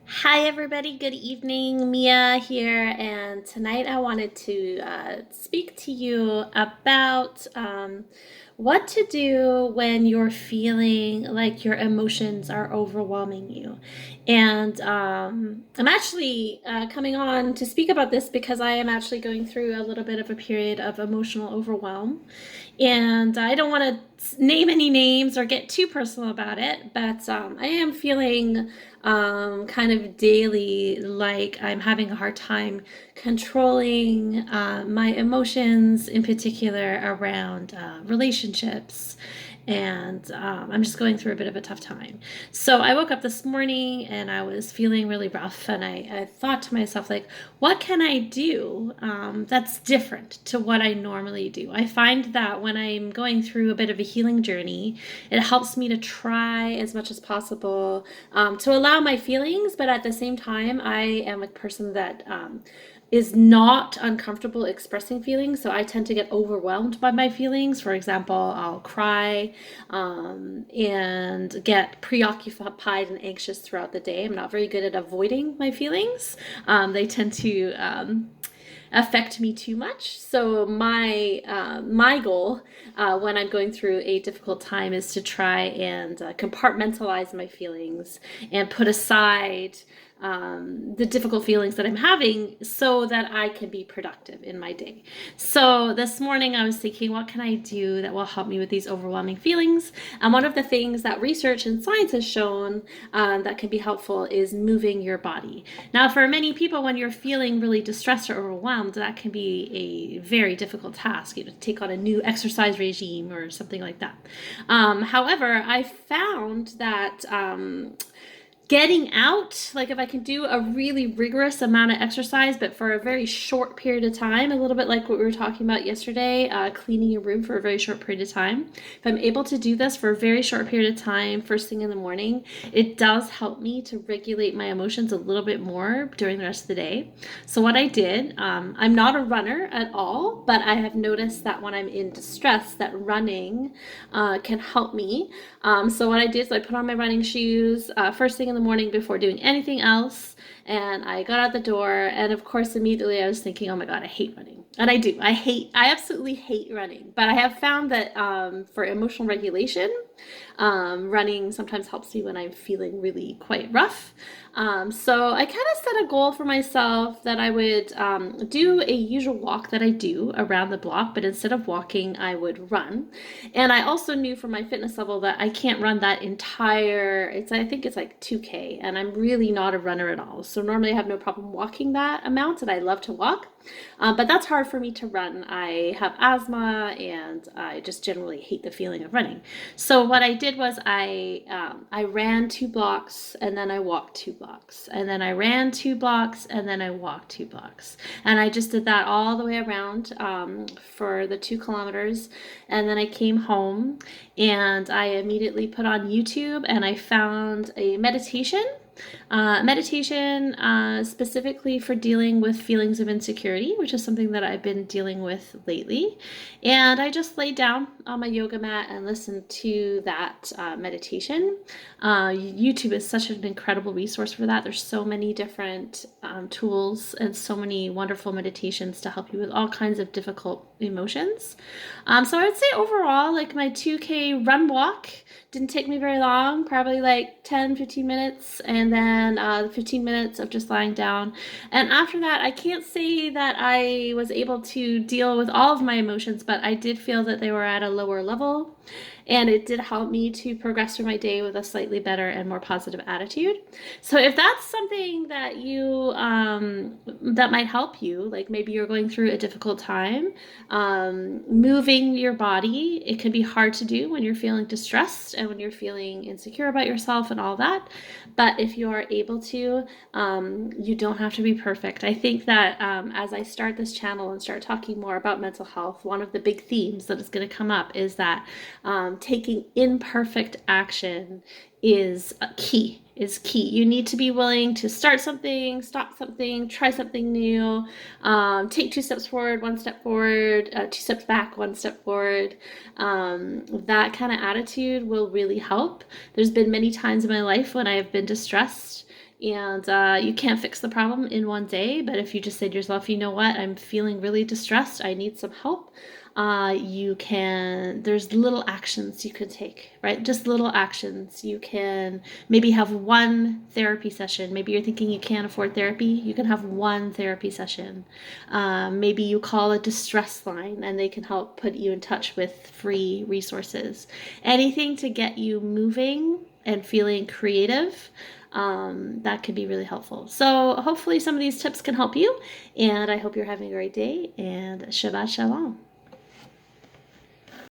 Hi, everybody. Good evening. Mia here. And tonight I wanted to speak to you about what to do when you're feeling like your emotions are overwhelming you. And I'm actually coming on to speak about this because I am actually going through a little bit of a period of emotional overwhelm. And I don't want to name any names or get too personal about it, but I am feeling kind of daily like I'm having a hard time controlling my emotions, in particular around relationships. And I'm just going through a bit of a tough time. So I woke up this morning and I was feeling really rough. And I thought to myself, like, what can I do that's different to what I normally do? I find that when I'm going through a bit of a healing journey, it helps me to try as much as possible to allow my feelings, but at the same time, I am a person that is not uncomfortable expressing feelings. So I tend to get overwhelmed by my feelings. For example, I'll cry and get preoccupied and anxious throughout the day. I'm not very good at avoiding my feelings. They tend to affect me too much. So my goal when I'm going through a difficult time is to try and compartmentalize my feelings and put aside the difficult feelings that I'm having so that I can be productive in my day. So this morning I was thinking, what can I do that will help me with these overwhelming feelings? And one of the things that research and science has shown that can be helpful is moving your body. Now, for many people, when you're feeling really distressed or overwhelmed, that can be a very difficult task, to take on a new exercise regime or something like that. However, I found that getting out, like if I can do a really rigorous amount of exercise, but for a very short period of time, a little bit like what we were talking about yesterday, cleaning your room for a very short period of time. If I'm able to do this for a very short period of time, first thing in the morning, it does help me to regulate my emotions a little bit more during the rest of the day. So what I did, I'm not a runner at all, but I have noticed that when I'm in distress, that running can help me. So what I did is I put on my running shoes first thing in the morning before doing anything else, and I got out the door. And of course, immediately I was thinking, "Oh my God, I hate running." And I do. I absolutely hate running. But I have found that for emotional regulation, running sometimes helps me when I'm feeling really quite rough. So I kind of set a goal for myself that I would do a usual walk that I do around the block, but instead of walking, I would run. And I also knew from my fitness level that I can't run that entire, I think it's like 2K, and I'm really not a runner at all. So normally I have no problem walking that amount, and I love to walk. But that's hard for me to run. I have asthma and I just generally hate the feeling of running. So what I did was I ran 2 blocks and then I walked 2 blocks and then I ran 2 blocks and then I walked 2 blocks, and I just did that all the way around for the 2 kilometers, and then I came home and I immediately put on YouTube and I found a meditation specifically for dealing with feelings of insecurity, which is something that I've been dealing with lately. And I just laid down on my yoga mat and listened to that meditation. YouTube is such an incredible resource for that. There's so many different tools and so many wonderful meditations to help you with all kinds of difficult emotions. So I would say overall, like my 2K run walk didn't take me very long, probably like 10, 15 minutes, and then 15 minutes of just lying down. And after that, I can't say that I was able to deal with all of my emotions, but I did feel that they were at a lower level. And it did help me to progress through my day with a slightly better and more positive attitude. So if that's something that that might help you, like maybe you're going through a difficult time, moving your body, it can be hard to do when you're feeling distressed and when you're feeling insecure about yourself and all that. But if you are able to, you don't have to be perfect. I think that as I start this channel and start talking more about mental health, one of the big themes that is going to come up is that taking imperfect action is key. Is key. You need to be willing to start something, stop something, try something new, take 2 steps forward, 1 step forward, 2 steps back, 1 step forward. That kind of attitude will really help. There's been many times in my life when I have been distressed And you can't fix the problem in one day, but if you just say to yourself, you know what, I'm feeling really distressed, I need some help, you can, there's little actions you can take, right? Just little actions. You can maybe have one therapy session. Maybe you're thinking you can't afford therapy. You can have one therapy session. Maybe you call a distress line and they can help put you in touch with free resources. Anything to get you moving and feeling creative, that could be really helpful. So hopefully some of these tips can help you, and I hope you're having a great day, and Shabbat Shalom.